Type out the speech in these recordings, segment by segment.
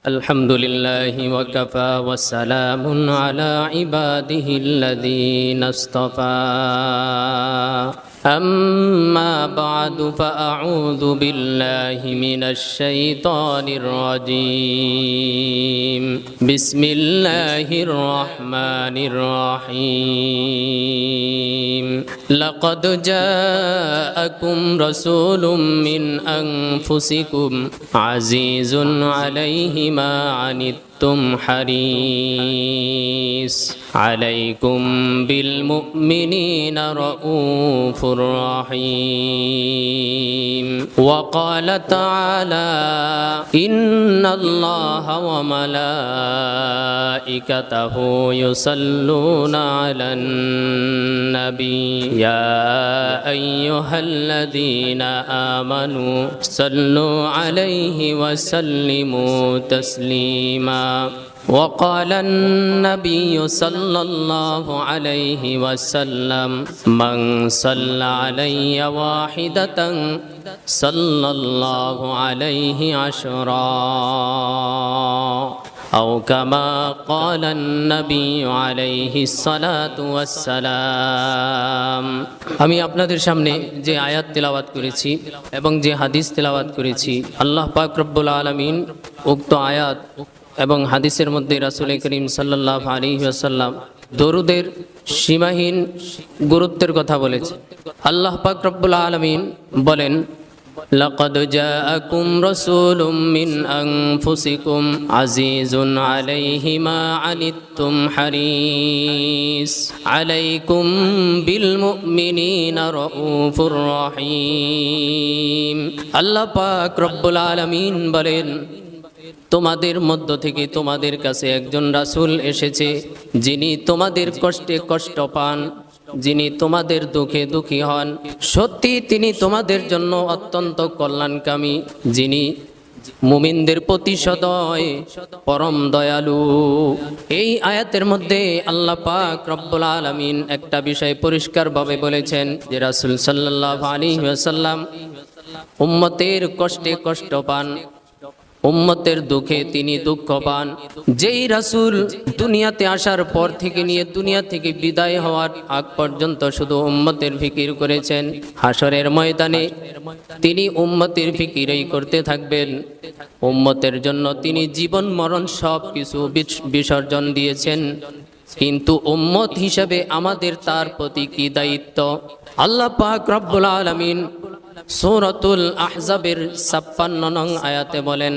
الحمد لله وكفى وسلام على عباده الذين اصطفى أما بعد فأعوذ بالله من الشيطان الرجيم بسم الله الرحمن الرحيم لقد جاءكم رسول من أنفسكم عزيز عليه ما عنتم حريص عليكم بالمؤمنين رؤوف رحيم وقال تعالى إن الله وملائكته يصلون على النبي يا أيها الذين آمنوا صلوا عليه وسلموا تسليما وقال النبي صلى الله عليه وسلم من صلى علي واحدة صلى الله عليه عشرا أو كما قال النبي عليه الصلاة والسلام আমি আপনাদের সামনে যে আয়াত তেলাওয়াত করেছি এবং যে হাদিস তেলাওয়াত করেছি আল্লাহ পাক রব্বুল আলামিন উক্ত আয়াত এবং হাদিসের মধ্যে রাসূল করিম সাল্লাল্লাহু আলাইহি ওয়াসাল্লাম দরুদের সীমাহীন গুরুত্বের কথা বলেছে। আল্লাহ পাক রব্বুল আলামিন বলেন لقد جاءكم رسول من أنفسكم عزيز عليه ما عنتم حريص عليكم بالمؤمنين رؤوف رحيم আল্লাহ পাক রব্বুল আলামিন বলেন তোমাদের মধ্য থেকে তোমাদের কাছে একজন রাসূল এসেছে যিনি তোমাদের কষ্টে কষ্ট পান, যিনি তোমাদের দুঃখে দুঃখী হন, সত্যি তিনি তোমাদের জন্য অত্যন্ত কল্যাণকামী, যিনি মুমিনদের প্রতি সদয় পরম দয়ালু। এই আয়াতের মধ্যে আল্লাহ পাক রব্বুল আলামিন একটা বিষয় পরিষ্কারভাবে বলেছেন যে রাসূল সাল্লাল্লাহু আলাইহি ওয়াসাল্লাম উম্মতের কষ্টে কষ্ট পান, উম্মতের দুঃখে তিনি দুঃখ পান। যেই রাসূল দুনিয়াতে আসার পর থেকে নিয়ে দুনিয়া থেকে বিদায় হওয়ার আগ পর্যন্ত শুধু উম্মতের ফিকির করেছেন, হাসরের ময়দানে তিনি উম্মতের ফিকিরই করতে থাকবেন। উম্মতের জন্য তিনি জীবন মরণ সব কিছু বিসর্জন দিয়েছেন, কিন্তু উম্মত হিসেবে আমাদের তার প্রতি কি দায়িত্ব? আল্লাহ পাক রব্বুল আলামিন সূরাতুল আহজাবের ৫৬ নং আয়াতে বলেন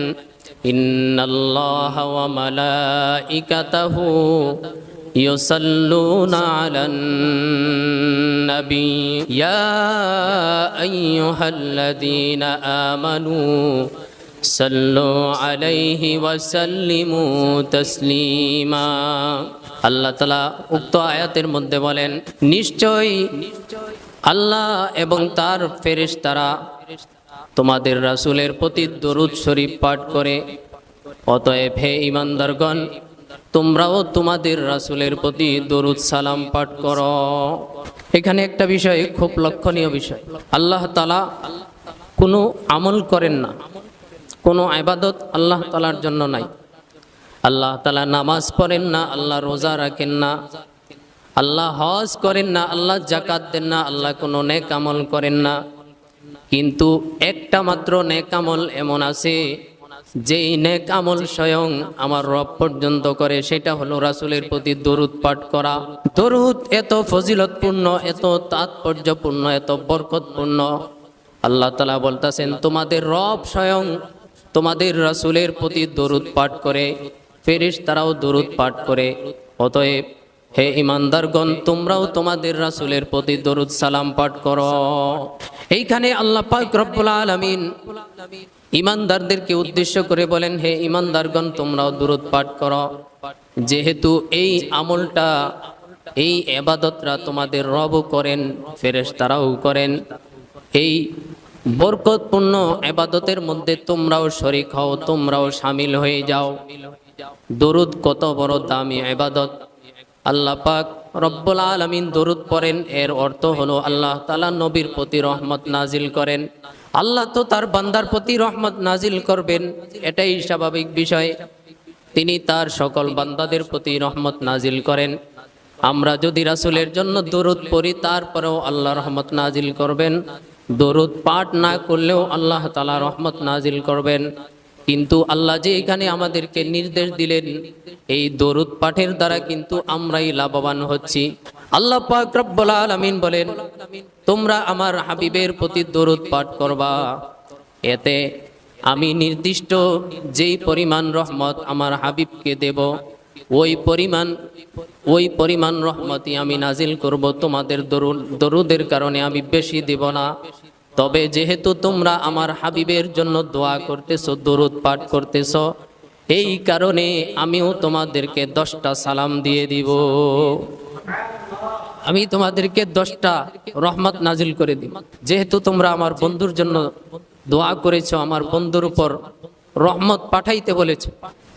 ইন্নাল্লাহা ওয়া মালাইকাতাহু ইউসাল্লুনা আলান নবী ইয়া আইয়ুহাল্লাযীনা আমানু সাল্লু আলাইহি ওয়া সাল্লিমু তাসলিমা। আল্লাহ তাআলা উক্ত আয়াতের মধ্যে বলেন নিশ্চয়ই আল্লাহ এবং তার ফেরেশতারা তোমাদের রাসূলের প্রতি দরুদ শরীফ পাঠ করে, অতএব হে ঈমানদারগণ তোমরাও তোমাদের রাসূলের প্রতি দরুদ সালাম পাঠ করো। এখানে একটা বিষয় খুব লক্ষণীয় বিষয়, আল্লাহ তাআলা কোনো আমল করেন না, কোনো ইবাদত আল্লাহ তাআলার জন্য নাই। আল্লাহ তাআলা নামাজ পড়েন না, আল্লাহ রোজা রাখেন না, আল্লাহ হজ করেন না, আল্লাহ যাকাত দেন না, আল্লাহ কোনো নেক আমল করেন না। কিন্তু একটা মাত্র নেক আমল এমন আছে যেই নেক আমল স্বয়ং আমার রব পর্যন্ত করে, সেটা হলো রাসূলের প্রতি দরুদ পাঠ করা। দরুদ এত ফজিলতপূর্ণ, এত তাৎপর্যপূর্ণ, এত বরকতপূর্ণ। আল্লাহ তাআলা বলতেছেন তোমাদের রব স্বয়ং তোমাদের রাসূলের প্রতি দরুদ পাঠ করে, ফেরেশতারাও দরুদ পাঠ করে। অতএব হে ঈমানদারগণ তোমরাও তোমাদের রাসূলের প্রতি দরুদ সালাম পাঠ করো। এইখানে আল্লাহ পাক রব্বুল আলামিন ঈমানদারদেরকে উদ্দেশ্য করে বলেন হে ঈমানদারগণ তোমরাও দরুদ পাঠ করো, যেহেতু এই আমলটা এই ইবাদতরা তোমাদের রব করেন, ফেরেশতারাও করেন। এই বরকতপূর্ণ ইবাদতের মধ্যে তোমরাও শরীক হও, তোমরাও শামিল হয়ে যাও। দরুদ কত বড় দামি ইবাদত। আল্লাহ পাক রব্বুল আলামিন দরুদ পড়েন, এর অর্থ হলো আল্লাহ তাআলা নবীর প্রতি রহমত নাজিল করেন। আল্লাহ তো তার বান্দার প্রতি রহমত নাজিল করবেন, এটাই স্বাভাবিক বিষয়। তিনি তার সকল বান্দাদের প্রতি রহমত নাজিল করেন। আমরা যদি রাসূলের জন্য দরুদ পড়ি তারপরেও আল্লাহ রহমত নাজিল করবেন, দরুদ পাঠ না করলেও আল্লাহ তাআলা রহমত নাজিল করবেন। কিন্তু আল্লাহ যে এখানে আমাদেরকে নির্দেশ দিলেন, এই দরুদ পাঠের দ্বারা কিন্তু আমরাই লাভবান হচ্ছি। আল্লাহ পাক রব্বুল আলামিন বলেন, তোমরা আমার হাবিবের প্রতি দরুদ পাঠ করবা, এতে আমি নির্দিষ্ট যেই পরিমাণ রহমত আমার হাবিবকে দেব, ওই পরিমাণ রহমতই আমি নাজিল করব। তোমাদের দরুদের কারণে আমি বেশি দেব না। তবে যেহেতু তোমরা আমার হাবিবের জন্য দোয়া করতেছো, দরুদ পাঠ করতেছো, এই কারণে আমিও তোমাদেরকে 10টা সালাম দিয়ে দিব। আমি তোমাদেরকে 10টা রহমত নাজিল করে দিব। যেহেতু তোমরা আমার বন্ধুর জন্য দোয়া করেছো, আমার বন্ধুর উপর রহমত পাঠাইতে বলেছে।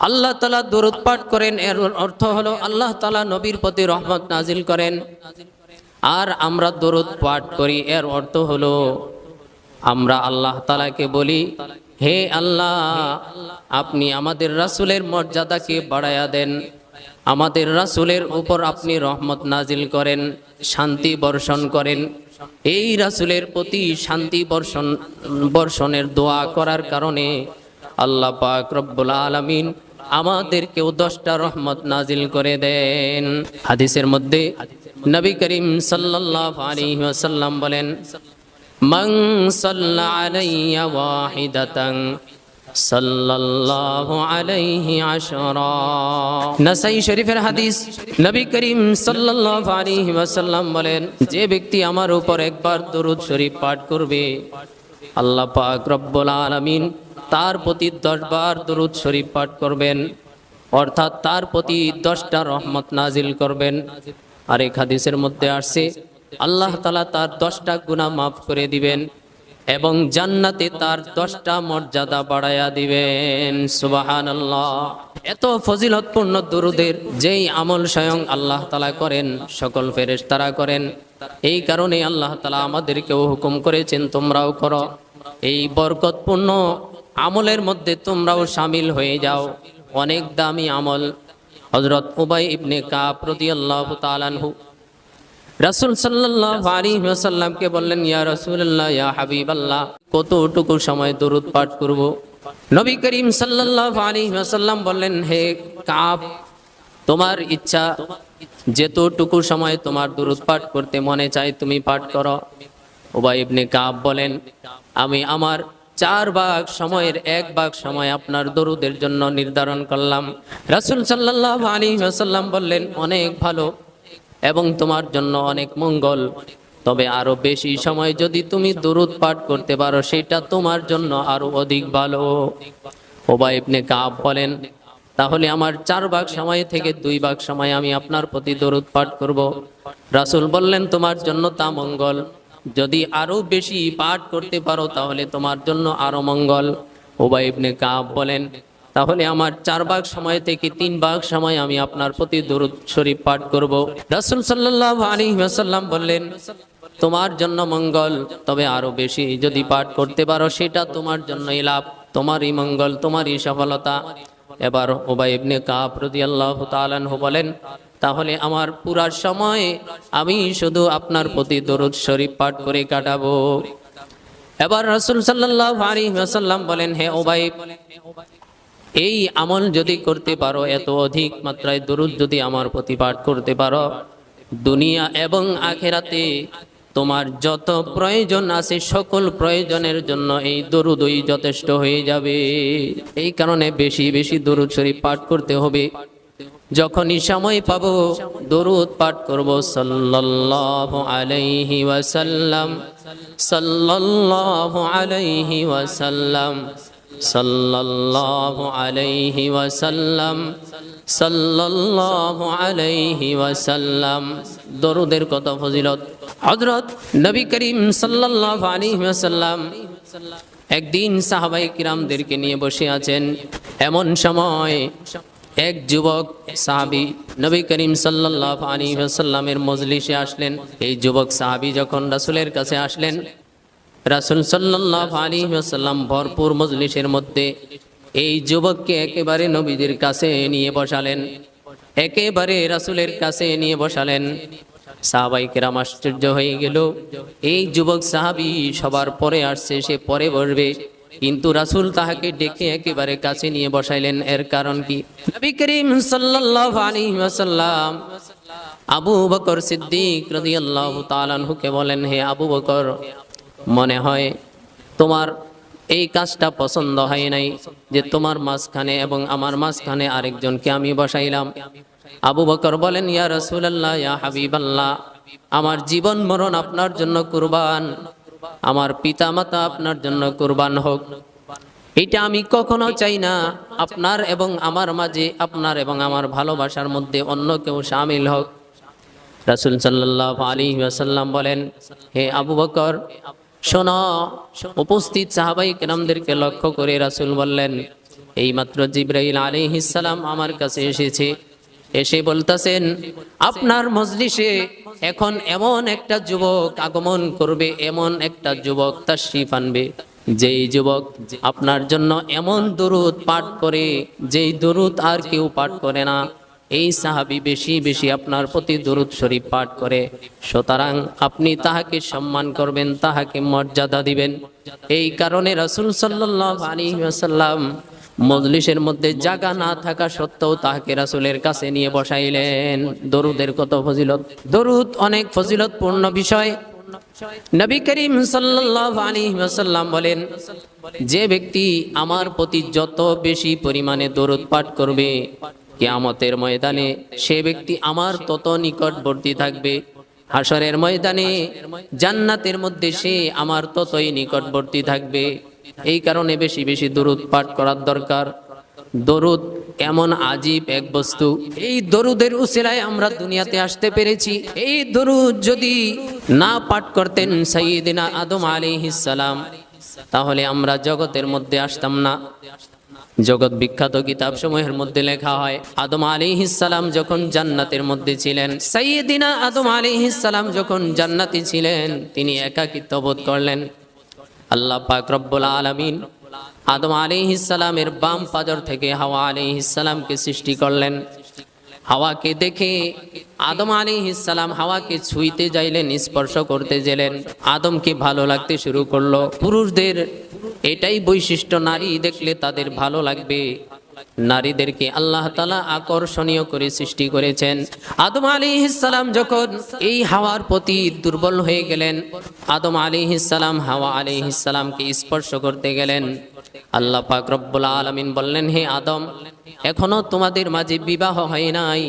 আল্লাহ তাআলা দরুদ পাঠ করেন, এর অর্থ হলো আল্লাহ তাআলা নবীর প্রতি রহমত নাজিল করেন। আর আমরা দরুদ পাঠ করি, এর অর্থ হলো আমরা আল্লাহ তাআলাকে বলি, হে আল্লাহ, আপনি আমাদের রাসূলের মর্যাদাকে বাড়ায়া দেন, আমাদের রাসূলের উপর আপনি রহমত নাজিল করেন, শান্তি বর্ষণ করেন। এই রাসূলের প্রতি শান্তি বর্ষণের দোয়া করার কারণে আল্লাহ পাক রব্বুল আলামিন আমাদেরকেও 10টা রহমত নাজিল করে দেন। হাদিসের মধ্যে নবী করিম সাল্লাল্লাহু আলাইহি ওয়াসাল্লাম বলেন, মান সাল্লা আলাইয়া ওয়াহিদাতান সাল্লাল্লাহু আলাইহি আশরা। নাসাই শরীফের হাদিস। নবী করিম সাল্লাল্লাহু আলাইহি ওয়াসাল্লাম বলেন, যে ব্যক্তি আমার উপর একবার দরুদ শরীফ পাঠ করবে, আল্লাহ পাক রব্বুল আলামিন তার প্রতি 10 বার দরুদ শরীফ পাঠ করবেন, অর্থাৎ তার প্রতি 10টা রহমত নাজিল করবেন। আর এক হাদিসের মধ্যে আসছে, আল্লাহ তাআলা তার 10টা গুনাহ মাফ করে দিবেন এবং জান্নাতে তার 10টা মর্যাদা বাড়ায়া দিবেন। সুবহানাল্লাহ। এত ফজিলতপূর্ণ দরুদের যেই আমল স্বয়ং আল্লাহ তাআলা করেন, সকল ফেরেশতারা করেন। এই কারণে আল্লাহ তাআলা আমাদেরকেও হুকুম করেছেন, তোমরাও করো। এই বরকতপূর্ণ আমলের মধ্যে তোমরাও শামিল হয়ে যাও। অনেক দামি আমল। হযরত উবাই ইবনে কাব রাদিয়াল্লাহু তাআলা আনহু রাসূল সাল্লাল্লাহু আলাইহি ওয়াসাল্লামকে বললেন, ইয়া রাসূলুল্লাহ, ইয়া হাবিবাল্লাহ, কতটুকু সময় দরুদ পাঠ করব? নবী করিম সাল্লাল্লাহু আলাইহি ওয়াসাল্লাম বললেন, হে কাব, তোমার ইচ্ছা, যেতটুকু সময় তোমার দরুদ পাঠ করতে মনে চায় তুমি পাঠ করো। উবাই ইবনে কাব বলেন, আমি আমার 4 ভাগ সময়ের 1 ভাগ সময় আপনার দরুদের জন্য নির্ধারণ করলাম। রাসূল সাল্লাল্লাহু আলাইহি ওয়াসাল্লাম বললেন, অনেক ভালো এবং তোমার জন্য অনেক মঙ্গল, তবে আরো বেশি সময় যদি তুমি দরুদ পাঠ করতে পারো সেটা তোমার জন্য আরো অধিক ভালো। উবাই ইবনে কাব বলেন, তাহলে আমার 4 ভাগ সময় থেকে 2 ভাগ সময় আমি আপনার প্রতি দরুদ পাঠ করব। রাসূল বললেন, তোমার জন্য তা মঙ্গল, যদি আরো বেশি পাঠ করতে পারো তাহলে তোমার জন্য আরো মঙ্গল। উবাই ইবনে কাব বলেন, তাহলে আমার 4 ভাগ সময় থেকে 3 ভাগ সময় আমি আপনার প্রতি দরুদ শরীফ পাঠ করব। রাসূল সাল্লাল্লাহু আলাইহি ওয়াসাল্লাম বললেন, তোমার জন্য মঙ্গল, তবে আরো বেশি যদি পাঠ করতে পারো সেটা তোমার জন্যই লাভ, তোমারই মঙ্গল, তোমারই সফলতা। এবার উবাই ইবনে কাব রাদিয়াল্লাহু তাআলা আনহু বলেন, তাহলে আমার পুরা সময় আমি শুধু আপনার প্রতি দরুদ শরীফ পাঠ করে কাটাবো। এবার রাসূল সাল্লাল্লাহু আলাইহি ওয়াসাল্লাম বলেন, হে উবাই, এই আমল যদি করতে পারো, এত অধিক মাত্রায় দরুদ যদি আমার প্রতি পাঠ করতে পারো, দুনিয়া এবং আখিরাতে তোমার যত প্রয়োজন আছে সকল প্রয়োজনের জন্য এই দরুদই যথেষ্ট হয়ে যাবে। এই কারণে বেশি বেশি দরুদ শরীফ পাঠ করতে হবে। যখনই সময় পাবো দরুদ পাঠ করব, সাল্লাল্লাহু আলাইহি ওয়াসাল্লাম, সাল্লাল্লাহু আলাইহি ওয়াসাল্লাম, সাল্লাল্লাহু আলাইহি ওয়াসাল্লাম, সাল্লাল্লাহু আলাইহি ওয়াসাল্লাম। দরুদের কত ফজিলত। হযরত নবী করিম সাল্লাল্লাহু আলাইহি ওয়াসাল্লাম একদিন সাহাবায়ে কিরামদেরকে নিয়ে বসে আছেন। এমন সময় এক যুবক সাহাবী নবী করিম সাল্লাল্লাহু আলাইহি ওয়াসাল্লামের মজলিসে আসলেন। এই যুবক সাহাবী যখন রাসূলের কাছে আসলেন, রাসূল সাল্লাল্লাহু আলাইহি ওয়াসাল্লাম ভরপুর মজলিসের মধ্যে এই যুবককে একেবারে নবীদের কাছে নিয়ে বসালেন, একেবারে রাসূলের কাছে নিয়ে বসালেন। সাহাবায়ে কেরাম আশ্চর্য হয়ে গেল, এই যুবক সাহাবী সবার পরে আসছে, সে পরে বসবে, কিন্তু রাসূল তাহাকে ডেকে একেবারে কাছে নিয়ে বসাইলেন। এর কারণ কি? নবী করিম সাল্লাল্লাহু আলাইহি ওয়াসাল্লাম আবু বকর সিদ্দিক রাদিয়াল্লাহু তাআলা আনহুকে বলেন, হে আবু বকর, মনে হয় তোমার এই কাজটা পছন্দ হয় নাই যে তোমার মাঝখানে এবং আমার মাঝখানে আরেকজনকে আমি বসাইলাম। আবু বকর বলেন, ইয়া রাসূলুল্লাহ, ইয়া হাবিবাল্লাহ, আমার জীবন মরণ আপনার জন্য কুরবান, আমার পিতা মাতা আপনার জন্য কুরবান হোক। এটা আমি কখনো চাই না আপনার এবং আমার মাঝে, আপনার এবং আমার ভালোবাসার মধ্যে অন্য কেউ শামিল হোক। রাসূল সাল্লাল্লাহু আলাইহি ওয়াসাল্লাম বলেন, হে আবু বকর, শোনো। উপস্থিত সাহাবায়ে কেরামদেরকে লক্ষ্য করে রাসূল বললেন, এইমাত্র জিবরাইল আলাইহিস সালাম আমার কাছে এসেছে, এসে বলতেছেন আপনার মজলিসে এখন এমন একটা যুবক আগমন করবে, এমন একটা যুবক তাশরীফ আনবে, যেই যুবক আপনার জন্য এমন দরুদ পাঠ করে যেই দরুদ আর কেউ পাঠ করে না। এই সাহাবী বেশি বেশি আপনার প্রতি দরুদ শরীফ পাঠ করে, সুতরাং আপনি তাহাকে সম্মান করবেন, তাহাকে মর্যাদা দিবেন। এই কারণে রাসূল সাল্লাল্লাহু আলাইহি ওয়াসাল্লাম মজলিসের মধ্যে জায়গা না থাকা সত্ত্বেও তাহাকে রাসূলের কাছে নিয়ে বসাইলেন। দরুদের কত ফজিলত! দরুদ অনেক ফজিলতপূর্ণ বিষয়। নবী করিম সাল্লাল্লাহু আলাইহি ওয়াসাল্লাম বলেন, যে ব্যক্তি আমার প্রতি যত বেশি পরিমাণে দরুদ পাঠ করবে, কিয়ামতের ময়দানে সে ব্যক্তি আমার তত নিকটবর্তী থাকবে। হাশরের ময়দানে জান্নাতের মধ্যে সে আমার ততই নিকটবর্তী থাকবে। এই কারণে বেশি বেশি দরুদ পাঠ করার দরকার। দরুদ এমন আজীব এক বস্তু, এই দরুদের উসিলায় আমরা দুনিয়াতে আসতে পেরেছি। এই দরুদ যদি না পাঠ করতেন সাইয়্যিদিনা আদম আলাইহিস সালাম, তাহলে আমরা জগতের মধ্যে আসতাম না। জগৎ বিখ্যাত কিতাব সমূহের মধ্যে লেখা হয়, আদম আলাইহিস সালাম যখন জান্নাতের মধ্যে ছিলেন, সাইয়্যিদিনা আদম আলাইহিস সালাম যখন জান্নাতে ছিলেন, তিনি একাকিত্ব বোধ করলেন। আল্লাহ পাক রব্বুল আলামিন আদম আলাইহিস সালামের বাম পাজর থেকে হাওয়া আলাইহিস সালামকে সৃষ্টি করলেন। হাওয়াকে দেখে আদম আলাইহিস সালাম হাওয়াকে ছুঁইতে যাইলেন, স্পর্শ করতে গেলেন। আদমকে ভালো লাগতে শুরু করলো। পুরুষদের এটাই বৈশিষ্ট্য, নারী দেখলে তাদের ভালো লাগবে। নারীদেরকে আল্লাহ তাআলা আকর্ষণীয় করে সৃষ্টি করেছেন। আদম আলাইহিস সালাম যখন এই হাওয়ার প্রতি দুর্বল হয়ে গেলেন, আদম আলাইহিস সালাম হাওয়া আলাইহিস সালামকে স্পর্শ করতে গেলেন। আল্লাহ পাক রব্বুল আলামিন বললেন, হে আদম, এখনো তোমাদের মাঝে বিবাহ হয় নাই,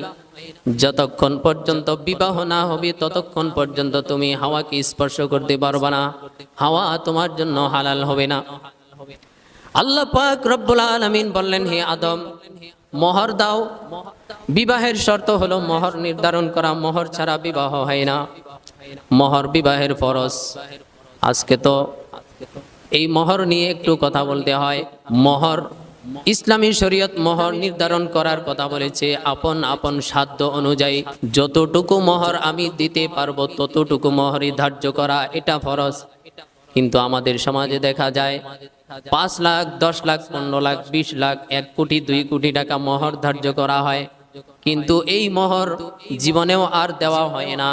যতক্ষণ পর্যন্ত বিবাহ না হবে ততক্ষণ পর্যন্ত তুমি হাওয়াকে স্পর্শ করতে পারবে না, হাওয়া তোমার জন্য হালাল হবে না। আল্লাহ পাক রব্বুল আলামিন বললেন, হে আদম, মোহর দাও। বিবাহের শর্ত হলো মোহর নির্ধারণ করা, মোহর ছাড়া বিবাহ হয় না। মোহর বিবাহের ফরজ। আজকে তো এই মোহর নিয়ে একটু কথা বলতে হয়। মোহর, ইসলামী শরীয়ত মোহর নির্ধারণ করার কথা বলেছে আপন আপন সাধ্য অনুযায়ী। যতটুকু মোহর আমি দিতে পারবো ততটুকু মোহরই ধার্য করা, এটা ফরজ। কিন্তু আমাদের সমাজে দেখা যায় 5 লাখ, 10 লাখ, 15 লাখ, 20 লাখ, 1 কোটি, 2 কোটি টাকা মোহর ধার্য করা হয়, কিন্তু এই মোহর জীবনেও আর দেওয়া হয় না।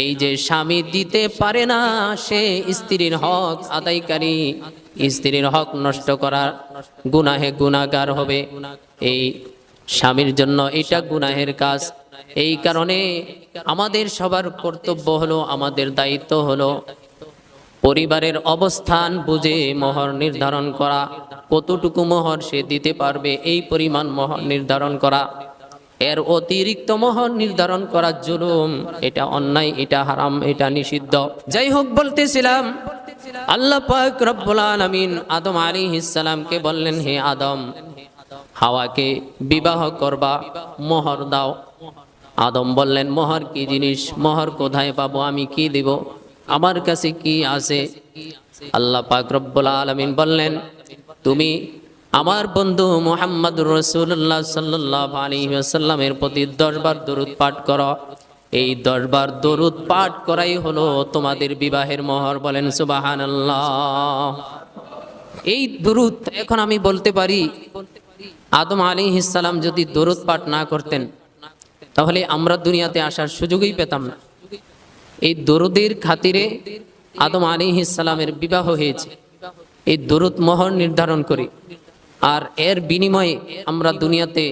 এই যে স্বামী দিতে পারে না, সে স্ত্রীর হক আদায়কারী, স্ত্রীর হক নষ্ট করার গুনাহে গুনাহগার হবে। এই স্বামীর জন্য এটা গুনাহের কাজ। এই কারণে আমাদের সবার কর্তব্য হলো, আমাদের দায়িত্ব হলো পরিবারের অবস্থান বুঝে মোহর নির্ধারণ করা। কতটুকু মোহর সে দিতে পারবে এই পরিমাণ মোহর নির্ধারণ করা। এর অতিরিক্ত মোহর নির্ধারণ করা জুলুম, এটা অন্যায়, এটা হারাম, এটা নিষিদ্ধ। যাই হোক, বলতেছিলাম আল্লাহ পাক রব্বুল আলামিন আদম আলাইহিস সালামকে বললেন, হে আদম, হাওয়াকে বিবাহ করবা, মোহর দাও। আদম বললেন, মোহর কি জিনিস? মোহর কোথায় পাবো? আমি কি দিব? আমার কাছে কি আছে? আল্লাহ পাক রব্বুল আলামিন বললেন, তুমি আমার বন্ধু মুহাম্মদুর রাসূলুল্লাহ সাল্লাল্লাহু আলাইহি ওয়াসাল্লামের প্রতি 10 বার দরুদ পাঠ করো। এই 10 বার দরুদ পাঠ করাই হলো তোমাদের বিবাহের মোহর। বলেন সুবহানাল্লাহ। এই দরুদ এখন আমি বলতে পারি, আদম আলাইহিস সালাম যদি দরুদ পাঠ না করতেন তাহলে আমরা দুনিয়াতে আসার সুযোগই পেতাম না। এই দরুদের খাতিরে আদম আলাইহিস সালামের বিবাহ হয়েছে, এই দরুদ মোহর নির্ধারণ করি, আর এর বিনিময়ে আমরা দুনিয়াতে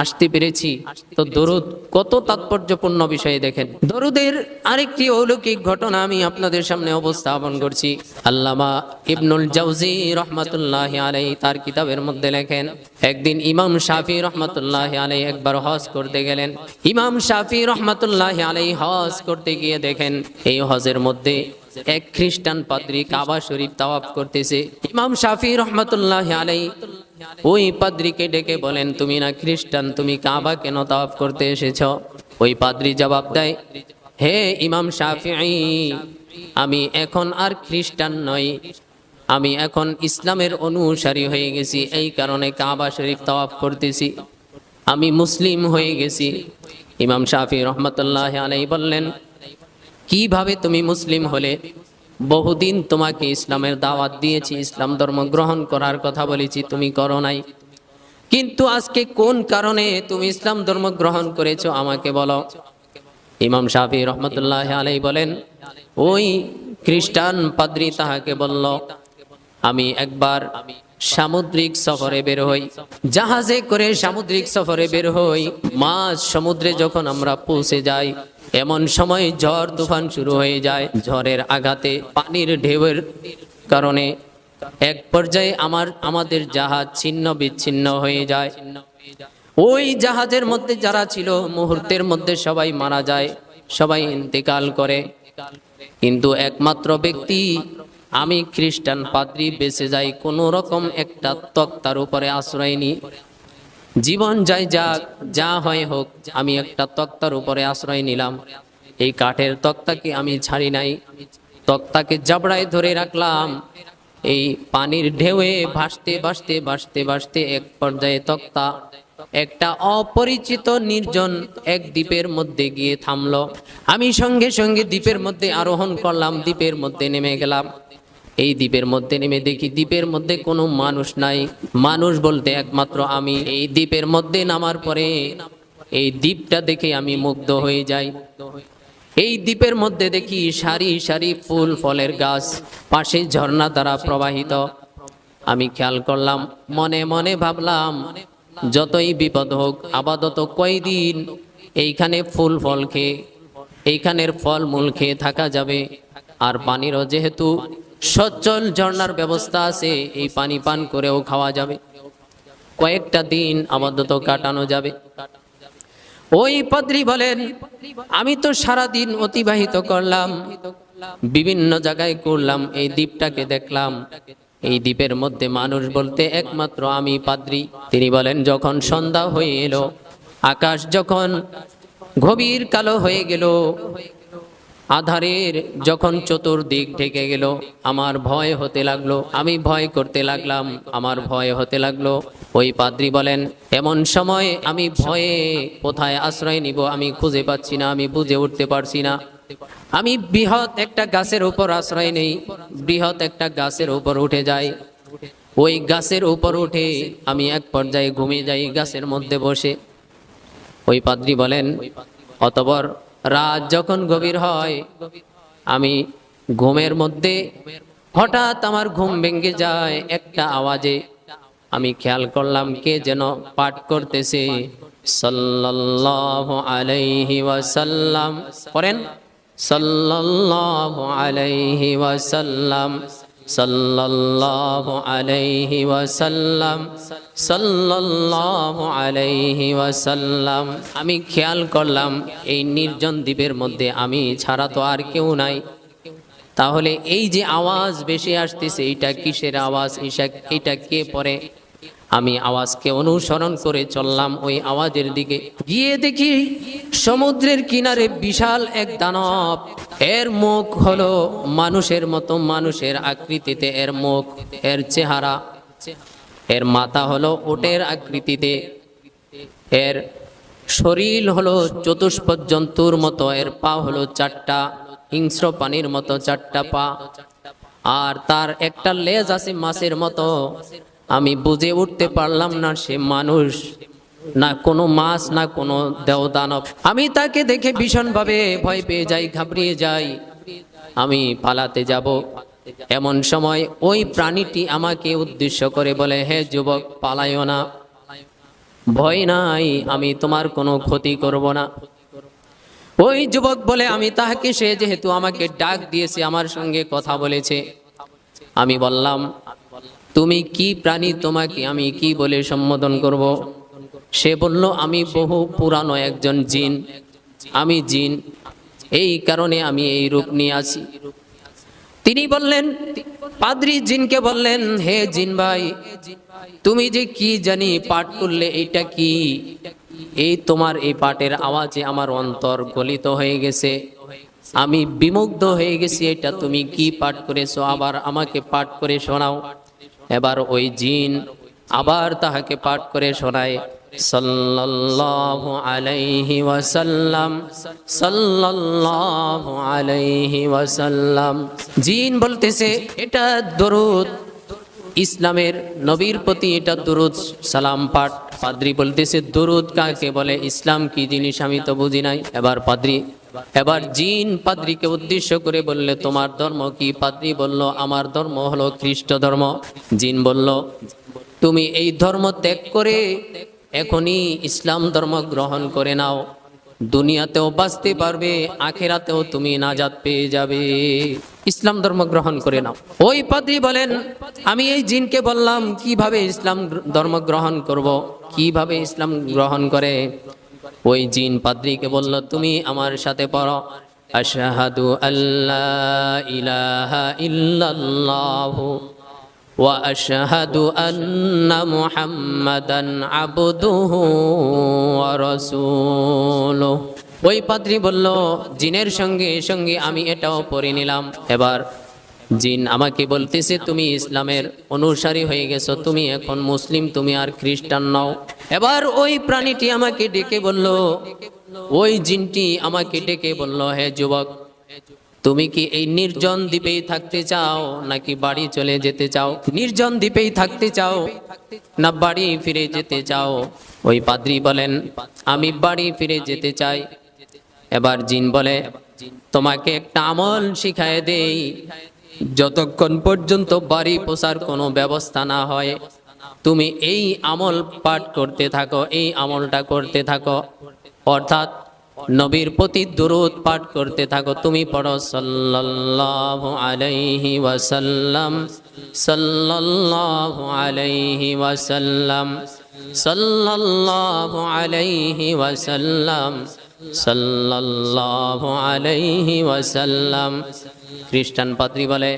আসতে পেরেছি। তো দরুদ কত তাৎপর্যপূর্ণ বিষয় দেখেন। দরুদের আরেকটি অলৌকিক ঘটনা আমি আপনাদের সামনে উপস্থাপন করছি। আল্লামা ইবনুল জাওজি রহমাতুল্লাহি আলাইহি তার কিতাবের মধ্যে লেখেন, একদিন ইমাম শাফি রহমাতুল্লাহি আলাইহি একবার হজ করতে গেলেন। ইমাম শাফি রহমাতুল্লাহি আলাইহি হজ করতে গিয়ে দেখেন এই হজের মধ্যে এক খ্রিস্টান পাদ্রী কাবা শরীফ তাওয়াফ করতেছে। ইমাম শাফি রাহমাতুল্লাহি আলাইহি ওই পাদ্রীকে ডেকে বলেন, তুমি না খ্রিস্টান, তুমি কাবা কেন তাওয়াফ করতে এসেছো? ওই পাদ্রী জবাব দেয়, হে ইমাম শাফিঈ, আমি এখন আর খ্রিস্টান নই, আমি এখন ইসলামের অনুসারী হয়ে গেছি, এই কারণে কাবা শরীফ তাওয়াফ করতেছি, আমি মুসলিম হয়ে গেছি। ইমাম শাফি রাহমাতুল্লাহি আলাইহি বললেন, কিভাবে তুমি মুসলিম হলে? বহুদিন তোমাকে ইসলামের দাওয়াত দিয়েছি, ইসলাম ধর্ম গ্রহণ করার কথা বলেছি, তুমি করো নাই, কিন্তু আজকে কোন কারণে তুমি ইসলাম ধর্ম গ্রহণ করেছো আমাকে বলো। ইমাম শাফি রহমতুল্লাহ আলাইহি বলেন, ওই খ্রিস্টান পাদ্রী তাহাকে বলল, আমি একবার সামুদ্রিক সফরে বের হই, জাহাজে করে সামুদ্রিক সফরে বের হই, মাঝ সমুদ্রে যখন আমরা পৌঁছে যাই এমন সময় ঝড় তুফান শুরু হয়ে যায়। ঝড়ের আঘাতে পানির ঢেউয়ের কারণে এক পর্যায়ে আমাদের জাহাজ ছিন্ন বিচ্ছিন্ন হয়ে যায়। ওই জাহাজের মধ্যে যারা ছিল মুহূর্তের মধ্যে সবাই মারা যায়, সবাই ইন্তেকাল করে, কিন্তু একমাত্র ব্যক্তি আমি খ্রিস্টান পাদ্রী বেঁচে যাই, কোনো রকম একটা তক্তার উপরে আশ্রয় নিই, জীবন যাই যাক, যা হয় হোক, আমি একটা তক্তার উপরে আশ্রয় নিলাম। এই কাঠের তক্তাকে আমি ছাড়ি নাই, তক্তাকে জাবড়ায় ধরে রাখলাম। এই পানির ঢেউয়ে ভাসতে ভাসতে ভাসতে ভাসতে এক পর্যায়ে তক্তা একটা অপরিচিত নির্জন এক দ্বীপের মধ্যে গিয়ে থামলো। আমি সঙ্গে সঙ্গে দ্বীপের মধ্যে আরোহণ করলাম, দ্বীপের মধ্যে নেমে গেলাম। এই দ্বীপের মধ্যে নেমে দেখি দ্বীপের মধ্যে কোনো মানুষ নাই, মানুষ বলতে একমাত্র আমি। এই দ্বীপের মধ্যে নামার পরে এই দ্বীপটা দেখে আমি মুগ্ধ হয়ে যাই। এই দ্বীপের মধ্যে দেখি সারি সারি ফুল ফলের গাছ, পাশে ঝর্ণা দ্বারা প্রবাহিত। আমি খেয়াল করলাম, মনে মনে ভাবলাম, যতই বিপদ হোক আপাতত কয়দিন এইখানে ফুল ফল খেয়ে, এইখানের ফল মূল খেয়ে থাকা যাবে, আর পানিরও যেহেতু সচ্ছল ঝর্ণার ব্যবস্থা আছে, এই পানি পান করেও খাওয়া যাবে, কয়েকটা দিন আপাতত কাটানো যাবে। ওই পাদ্রী বলেন, আমি তো সারা দিন অতিবাহিত করলাম, বিভিন্ন জায়গায় করলাম, এই দ্বীপটাকে দেখলাম, এই দ্বীপের মধ্যে মানুষ বলতে একমাত্র আমি পাদ্রী। তিনি বলেন, যখন সন্ধ্যা হয়ে এলো, আকাশ যখন গভীর কালো হয়ে গেল, আধারের যখন চতুর্দিক ঢেকে গেল, আমার ভয় হতে লাগলো, আমি ভয় করতে লাগলাম, আমার ভয় হতে লাগলো। ওই পাদ্রী বলেন, এমন সময় আমি ভয়ে কোথায় আশ্রয় নিব আমি খুঁজে পাচ্ছি না, আমি বুঝে উঠতে পারছি না। আমি বৃহৎ একটা গাছের উপর আশ্রয় নেই, বৃহৎ একটা গাছের উপর উঠে যাই। ওই গাছের উপর উঠে আমি এক পর্যায়ে ঘুমিয়ে যাই গাছের মধ্যে বসে। ওই পাদ্রী বলেন, অতঃপর রাত যখন গভীর হয়, আমি ঘুমের মধ্যে হঠাৎ আমার ঘুম ভেঙে যায় একটা আওয়াজে। আমি খেয়াল করলাম কে যেন পাঠ করতেছে, সাল্লাল্লাহু আলাইহি ওয়াসাল্লাম, পড়েন, সাল্লাল্লাহু আলাইহি ওয়াসাল্লাম, সাল্লাল্লাহু আলাইহি ওয়াসাল্লাম, সাল্লাল্লাহু আলাইহি ওয়াসাল্লাম। আমি খেয়াল করলাম এই নির্জন দ্বীপের মধ্যে আমি ছাড়া তো আর কেউ নাই। তাহলে এই যে আওয়াজ বেশি আসতেছে, এটা কিসের আওয়াজ, এটা কে পড়ে? আমি আওয়াজকে অনুসরণ করে চললাম ওই আওয়াজের দিকে। গিয়ে দেখি সমুদ্রের কিনারে বিশাল এক দানব, এর মুখ হলো মানুষের মতো, মানুষের আকৃতিতে এর মুখ, এর চেহারা, এর মাথা হলো উটের আকৃতিতে, এর শরীর হলো চতুষ্পদ জন্তুর মতো, এর পা হলো চারটা, হিংস্র প্রাণীর মতো চারটা পা, আর তার একটা লেজ আছে মাছের মতো। আমি বুঝে উঠতে পারলাম না সে মানুষ না কোনো মাছ না কোনো দেবদানব। আমি তাকে দেখে ভীষণভাবে ভয় পেয়ে যাই, ঘাবড়িয়ে যাই, আমি পালাতে যাব। এমন সময় ওই প্রাণীটি আমাকে উদ্দেশ্য করে বলে, হে যুবক, পালাইও না, ভয় নাই, আমি তোমার কোনো ক্ষতি করব না। ওই যুবক বলে, আমি তাহাকে, সে যেহেতু আমাকে ডাক দিয়েছে, আমার সঙ্গে কথা বলেছে, আমি বললাম তুমি কি প্রাণী, তোমাকে আমি কি বলে সম্বোধন করব? সে বলল, আমি বহু পুরানো একজন জিন, আমি জিন, এই কারণে আমি এই রূপ নিয়ে আছি। তিনি বললেন, পাদ্রী জিনকে বললেন, হে জিন ভাই, তুমি যে কি জানি পাঠ করলে, এটা কি? এই তোমার এই পাঠের আওয়াজে আমার অন্তর গলিত হয়ে গেছে, আমি বিমুগ্ধ হয়ে গেছি, এটা তুমি কি পাঠ করেছো, আবার আমাকে পাঠ করে শোনাও। এবার ওই জিন আবার তাহাকে পাঠ করে শোনায়, সাল্লাল্লাহু আলাইহি ওয়াসাল্লাম, সাল্লাল্লাহু আলাইহি ওয়াসাল্লাম। জিন বলতেছে, এটা দরুদ, ইসলামের নবীর প্রতি এটা দরুদ সালাম পাঠ। পাদ্রী বলতেছে, দরুদ কাকে বলে, ইসলাম কি জিনিস আমি তো বুঝি নাই। এবার জিন পাদ্রীকে উদ্দেশ্য করে বললে, তোমার ধর্ম কি? পাদ্রী বলল, আমার ধর্ম হলো খ্রিস্ট ধর্ম। জিন বলল, তুমি এই ধর্ম ত্যাগ করে এখনই ইসলাম ধর্ম গ্রহণ করে নাও, দুনিয়াতেও বাঁচতে পারবে, আখেরাতেও তুমি নাজাত পেয়ে যাবে, ইসলাম ধর্ম গ্রহণ করে নাও। ওই পাদ্রী বলেন, আমি এই জিনকে বললাম কিভাবে ইসলাম ধর্ম গ্রহণ করব, কিভাবে ইসলাম গ্রহণ করে? ওই জিন পাদ্রীকে বলল, তুমি আমার সাথে পড়ো, আশহাদু আল্লা ইলাহা ইল্লাল্লাহু ওয়া আশহাদু আন্না মুহাম্মাদান আবদুহু ওয়া রাসূলুহু। ওই পাদ্রী বলল, জিনের সঙ্গে সঙ্গে আমি এটাও পড়ে নিলাম। এবার জিন আমাকে বলতেছে, তুমি ইসলামের অনুসারী হয়ে গেছো, তুমি এখন মুসলিম, তুমি আর খ্রিস্টান নও। এবার ওই প্রাণীটি আমাকে ডেকে বলল, ওই জিনটি আমাকে ডেকে বলল, হে যুবক, তুমি কি এই নির্জন দ্বীপেই থাকতে চাও নাকি বাড়ি চলে যেতে চাও? নির্জন দ্বীপেই থাকতে চাও না বাড়ি ফিরে যেতে চাও? ওই পাদ্রী বলেন, আমি বাড়ি ফিরে যেতে চাই। এবার জিন বলে, তোমাকে একটা আমল শিখায় দেই, যতক্ষণ পর্যন্ত বাড়ি পৌঁছার কোনো ব্যবস্থা না হয়, তুমি এই আমল পাঠ করতে থাকো, এই আমলটা করতে থাকো, অর্থাৎ নবীর প্রতি দুরূদ পাঠ করতে থাকো। তুমি পড়ো, সাল্লাল্লাহু আলাইহি ওয়াসাল্লাম, সাল্লাল্লাহু আলাইহি ওয়াসাল্লাম, সাল্লাল্লাহু আলাইহি ওয়াসাল্লাম, সাল্লাল্লাহু আলাইহি ওয়াসাল্লাম। খ্রিস্টান পাদ্রী বলে,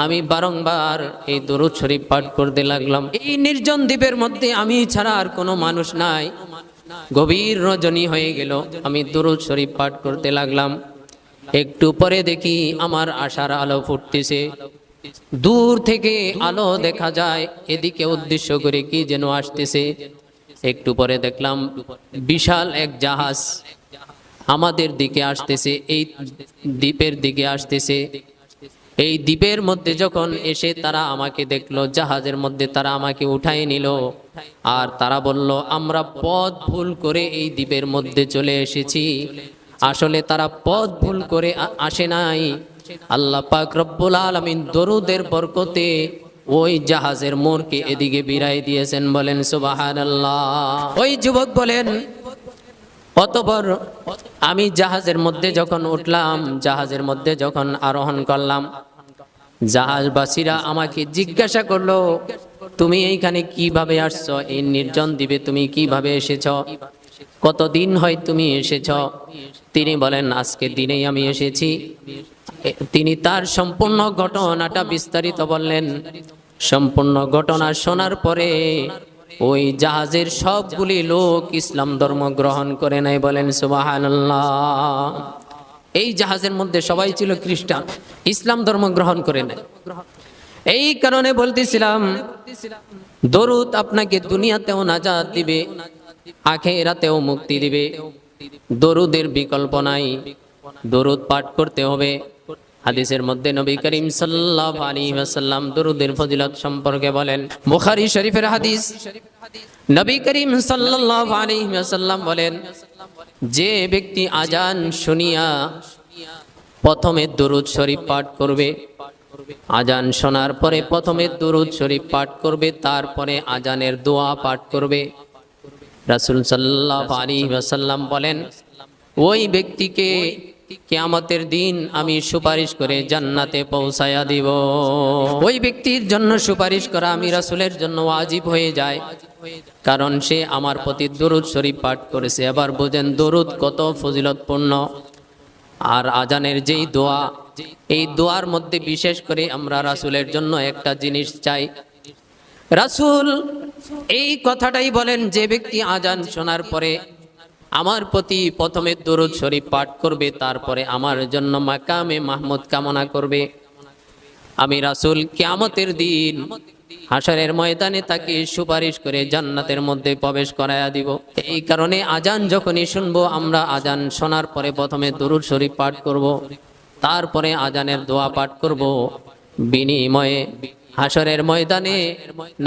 আমি বারংবার এই দুরূদ শরীফ পাঠ করতে লাগলাম। এই নির্জন দ্বীপের মধ্যে আমি ছাড়া আর কোনো মানুষ নাই। গভীর রজনী হয়ে গেল, আমি দুরূদ শরীফ পাঠ করতে লাগলাম। একটু পরে দেখি আমার আশার আলো ফুটতেছে, দূর থেকে আলো দেখা যায়, এদিকে উদ্দেশ্য করে কি যেন আসতেছে। একটু পরে দেখলাম বিশাল এক জাহাজ আমাদের দিকে আসতেছে, এই দ্বীপের দিকে আসতেছে। এই দ্বীপের মধ্যে যখন এসে তারা আমাকে দেখলো, জাহাজের মধ্যে তারা আমাকে উঠাই নিল, আর তারা বলল, আমরা পথ ভুল করে এই দ্বীপের মধ্যে চলে এসেছি। আসলে তারা পথ ভুল করে আসে নাই, আল্লাহ পাক রব্বুল আলামিন দরুদের বরকতে ওই জাহাজের মোড়কে এদিকে বিরাই দিয়েছেন। বলেন সুবহানাল্লাহ। ওই যুবক বলেন, অতঃপর আমি জাহাজের মধ্যে যখন উঠলাম, জাহাজের মধ্যে যখন আরোহণ করলাম, জাহাজবাসীরা আমাকে জিজ্ঞাসা করলো, তুমি এইখানে কিভাবে আসছো? এই নির্জন দ্বীপে তুমি কিভাবে এসেছো? কতদিন হয় তুমি এসেছো? তিনি বলেন, আজকে দিনেই আমি এসেছি। তিনি তার সম্পূর্ণ ঘটনাটা বিস্তারিত বললেন। সম্পূর্ণ ঘটনা শোনার পরে ওই জাহাজের সবগুলি লোক ইসলাম ধর্ম গ্রহণ করে নাই। বলেন সুবহানাল্লাহ। এই জাহাজের মধ্যে সবাই ছিল খ্রিস্টান, ইসলাম ধর্ম গ্রহণ করে নাই। এই কারণে বলতেছিলাম, দরুদ আপনাকে দুনিয়াতেও নাজাত দিবে, আখিরাতেও মুক্তি দিবে। দরুদের বিকল্প নাই, দরুদ পাঠ করতে হবে। হাদিসের মধ্যে নবী করিম সাল্লাল্লাহু আলাইহি ওয়াসাল্লাম দরুদের ফজিলত সম্পর্কে বলেন। বুখারী শরীফের হাদিস, নবী করিম সাল্লাল্লাহু আলাইহি ওয়াসাল্লাম বলেন, যে ব্যক্তি আজান শুনিয়া প্রথমে দরুদ শরীফ পাঠ করবে, আজান শোনার পরে প্রথমে দরুদ শরীফ পাঠ করবে, তারপরে আজানের দোয়া পাঠ করবে, রাসূল সাল্লাল্লাহু আলাইহি ওয়াসাল্লাম বলেন, ওই ব্যক্তিকে কিয়ামতের দিন আমি সুপারিশ করে জান্নাতে পৌঁছায়া দিব। ওই ব্যক্তির জন্য সুপারিশ করা আমি রাসূলের জন্য ওয়াজিব হয়ে যায়, কারণ সে আমার প্রতি দরুদ শরীফ পাঠ করেছে। এবার বোঝেন দরুদ কত ফজিলতপূর্ণ। আর আজানের যেই দোয়া, এই দোয়ার মধ্যে বিশেষ করে আমরা রাসূলের জন্য একটা জিনিস চাই। রাসূল এই কথাটাই বলেন, যে ব্যক্তি আজান শোনার পরে আমার প্রতি প্রথমে দরুদ শরীফ পাঠ করবে, তারপরে আমার জন্য মাকামে মাহমুদ কামনা করবে, আমি রাসূল কিয়ামতের দিন হাশরের ময়দানে তাকে সুপারিশ করে জান্নাতের মধ্যে প্রবেশ করায়া দিব। এই কারণে আজান যখনই শুনবো, আমরা আজান শোনার পরে প্রথমে দরুদ শরীফ পাঠ করব, তারপরে আজানের দোয়া পাঠ করব। বিনিময়ে হাশরের ময়দানে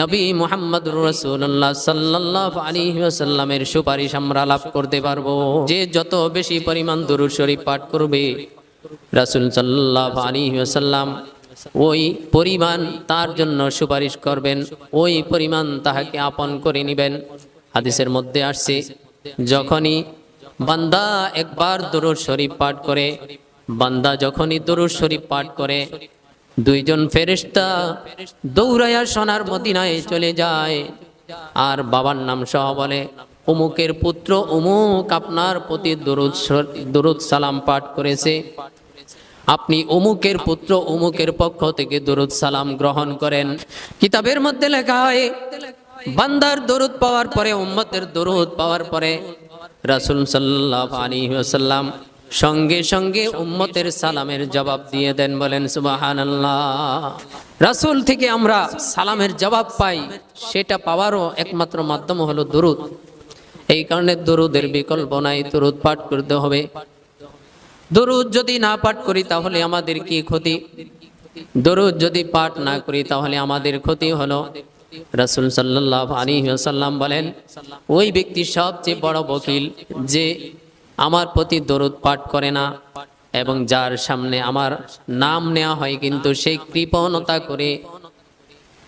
নবী মুহাম্মদুর রাসূলুল্লাহ সাল্লাল্লাহু আলাইহি ওয়াসাল্লামের সুপারিশ আমরা লাভ করতে পারবো। যে যত বেশি পরিমাণ দরুদ শরীফ পাঠ করবে, রাসূল সাল্লাল্লাহু আলাইহি ওয়াসাল্লাম ওই পরিমাণ তার জন্য সুপারিশ করবেন, ওই পরিমাণ তাহাকে আপন করে নেবেন। হাদিসের মধ্যে আসছে, যখনই বান্দা একবার দরুদ শরীফ পাঠ করে, বান্দা যখনই দরুদ শরীফ পাঠ করে, দুইজন ফেরেশতা দৌড়াইয়া সোনার মদিনায় চলে যায়, আর বাবার নাম সহ বলে, অমুকের পুত্র অমুক আপনার প্রতি দরুদ সালাম পাঠ করেছে, আপনি অমুকের পুত্র অমুকের পক্ষ থেকে দরুদ সালাম গ্রহণ করেন। কিতাবের মধ্যে লেখা হয়, বান্দার দরুদ পাওয়ার পরে, উম্মতের দরুদ পাওয়ার পরে রাসূল সাল্লাল্লাহু আলাইহি ওয়াসাল্লাম সঙ্গে সঙ্গে উম্মতের সালামের জবাব দিয়ে দেন। বলেন সুবহানাল্লাহ। রাসূল থেকে আমরা সালামের জবাব পাই, সেটা পাওয়ারও একমাত্র মাধ্যম হলো দরুদ। এই কারণে দরুদের বিকল্প নাই, দরুদ পাঠ করতে হবে। দরুদ যদি না পাঠ করি তাহলে আমাদের কি ক্ষতি? দরুদ যদি পাঠ না করি তাহলে আমাদের ক্ষতি হলো। রাসূল সাল্লাল্লাহু আলাইহি ওয়াসাল্লাম বলেন, ওই ব্যক্তি সবচেয়ে বড় বখিল, যে আমার প্রতি দরুদ পাঠ করে না এবং যার সামনে আমার নাম নেওয়া হয় কিন্তু সেই কৃপণতা করে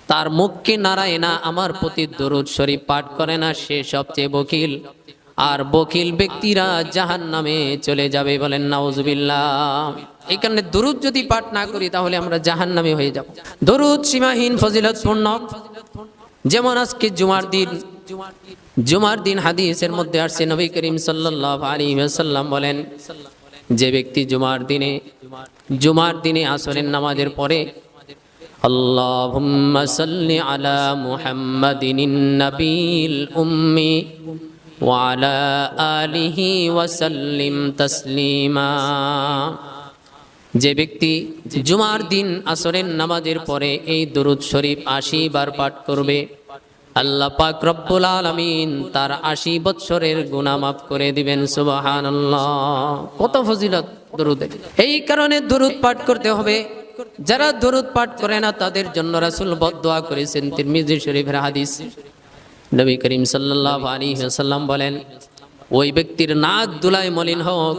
তার মুখকে নাড়ায় না, আমার প্রতি দরুদ শরীফ পাঠ করে না, সে সবচেয়ে বখিল। আর বখিল ব্যক্তিরা জাহান্নামে চলে যাবে। বলেন নাউজুবিল্লাহ। এই কারণে দরুদ যদি পাঠ না করি তাহলে আমরা জাহান্নামে হয়ে যাব। দরুদ সীমাহীন ফজিলতপূর্ণ। যেমন আজকে জুমার দিন হাদিসের মধ্যে আসছে, নবী করিম সাল্লাল্লাহু আলাইহি ওয়াসাল্লাম বলেন, যে ব্যক্তি জুমার দিনে আসরের নামাজের পরে আল্লাহুম্মা সাল্লি আলা মুহাম্মাদিন নাবিয়িল উম্মি ওয়া আলা আলিহি ওয়া সাল্লিম তাসলিমা, যে ব্যক্তি জুমার দিন আসরের নামাজের পরে এই দরুদ শরীফ 80 বার পাঠ করবে, আল্লাহ পাক রব্বুল আলামিন তার 80 বছরের গুনাহ মাফ করে দিবেন। সুবহানাল্লাহ। কত ফজিলত দরুদের। এই কারণে দরুদ পাঠ করতে হবে। যারা দরুদ পাঠ করে না তাদের জন্য রাসূল বদদোয়া করেছেন। তিরমিজি শরীফের হাদিস, নবী করিম সাল্লাল্লাহু আলাইহি ওয়াসাল্লাম বলেন, ওই ব্যক্তির নাক দুলায় মলিন হোক,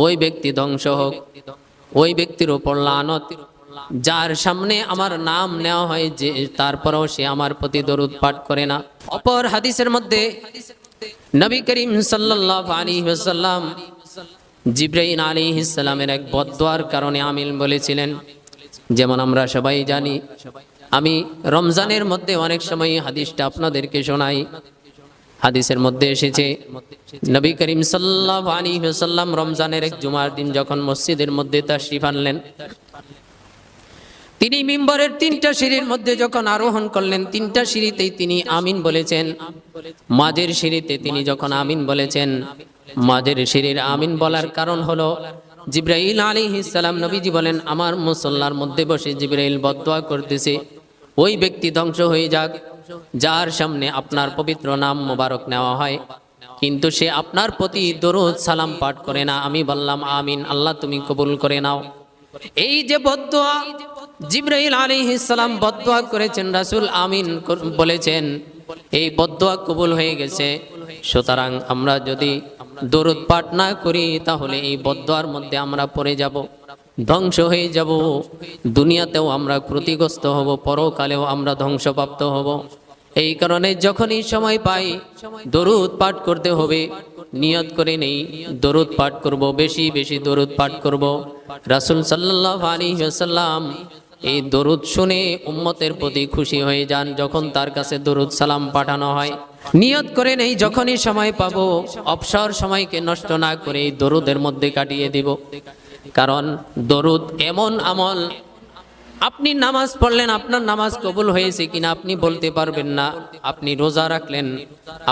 ওই ব্যক্তি ধ্বংস হোক, ওই ব্যক্তির উপর লানত, যার সামনে আমার নাম নেওয়া হয় যে তারপরেও সে আমার প্রতি দরুদ পাঠ করে না। অপর হাদিসের মধ্যে নবী করিম সাল্লাল্লাহু আলাইহি ওয়াসাল্লাম জিবরাইল আলাইহিস সালামের এক বদদোয়ার কারণে আমিন বলেছিলেন। যেমন আমরা সবাই জানি, আমি রমজানের মধ্যে অনেক সময় হাদিসটা আপনাদেরকে শোনাই। হাদিসের মধ্যে এসেছে, নবী করিম সাল্লাল্লাহু আলাইহি ওয়াসাল্লাম রমজানের এক জুমার দিন যখন মসজিদের মধ্যে তাশরিফ আনলেন, তিনি মিম্বরের 3টা সিঁড়ির মধ্যে যখন আরোহণ করলেন, 3টা সিঁড়িতেই তিনি আমিন বলেছেন। মাঝের সিঁড়িতে তিনি যখন আমিন বলেছেন, মাঝের সিঁড়ির আমিন বলার কারণ হলো, জিবরাইল আলাইহিস সালাম নবীজি বলেন, আমার মুসল্লার মধ্যে বসে জিবরাইল বদদোয়া করতেছে, ওই ব্যক্তি ধ্বংস হয়ে যাক, যার সামনে আপনার পবিত্র নাম মোবারক নেওয়া হয়, কিন্তু সে আপনার প্রতি দরুদ সালাম পাঠ করে না, আমি বললাম আমিন, আল্লাহ তুমি কবুল করে নাও। এই যে বদদুয়া, জিবরাইল আলাইহিস সালাম বদদুয়া করেছেন, রাসূল আমিন বলেছেন, এই বদদুয়া কবুল হয়ে গেছে। সুতরাং আমরা যদি দরুদ পাঠ না করি তাহলে এই বদদুয়ার মধ্যে আমরা পড়ে যাব, ধ্বংস হয়ে যাব। দুনিয়াতেও আমরা ক্ষতিগ্রস্ত হব, পরকালেও আমরা ধ্বংসপ্রাপ্ত হব। এই কারণে যখনই সময় পাই দরুদ পাঠ করতে হবে। নিয়ত করে নেই দরুদ পাঠ করব, বেশি বেশি দরুদ পাঠ করব। রাসূল সাল্লাল্লাহু আলাইহি ওয়াসাল্লাম এই দরুদ শুনে উম্মতের প্রতি খুশি হয়ে যান যখন তার কাছে দরুদ সালাম পাঠানো হয়। নিয়ত করে নেই যখনই সময় পাবো অবসর সময়কে নষ্ট না করে এই দরুদের মধ্যে কাটিয়ে দিব। কারণ দরুদ এমন আমল, আপনি নামাজ পড়লেন, আপনার নামাজ কবুল হয়েছে কিনা আপনি বলতে পারবেন না। আপনি রোজা রাখলেন,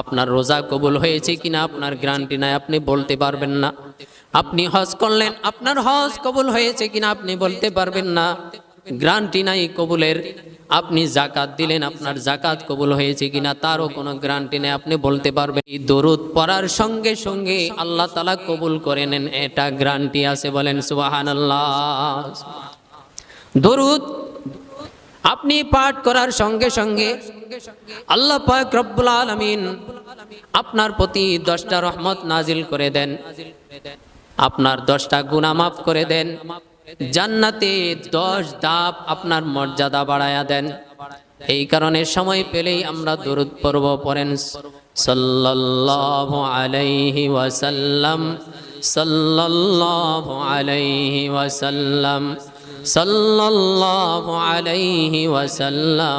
আপনার রোজা কবুল হয়েছে কিনা আপনার গ্যারান্টি নাই, আপনি বলতে পারবেন না। আপনি হজ করলেন, আপনার হজ কবুল হয়েছে কিনা আপনি বলতে পারবেন না, গ্যারান্টি নাই কবুলের। আপনি যাকাত দিলেন, আপনার যাকাত কবুল হয়েছে কিনা তারও কোনো গ্যারান্টি নেই, আপনি বলতে পারবেন। এই দরুদ পড়ার সঙ্গে সঙ্গে আল্লাহ তাআলা কবুল করে নেন, এটা গ্যারান্টি আছে, বলেন সুবহানাল্লাহ। দরুদ আপনি পাঠ করার সঙ্গে সঙ্গে আল্লাহ পাক রব্বুল আলামিন আপনার প্রতি 10টা রহমত নাজিল করে দেন, আপনার 10টা গুনাহ মাফ করে দেন, জান্নাতে 10 ধাপ আপনার মর্যাদা বাড়ায়া দেন। এই কারণে সময় পেলেই আমরা দরুদ পড়ব। পড়েন সাল্লাল্লাহু আলাইহি ওয়াসাল্লাম, সাল্লাল্লাহু আলাইহি ওয়াসাল্লাম, সাল্লাল্লাহু আলাইহি ওয়াসাল্লাম।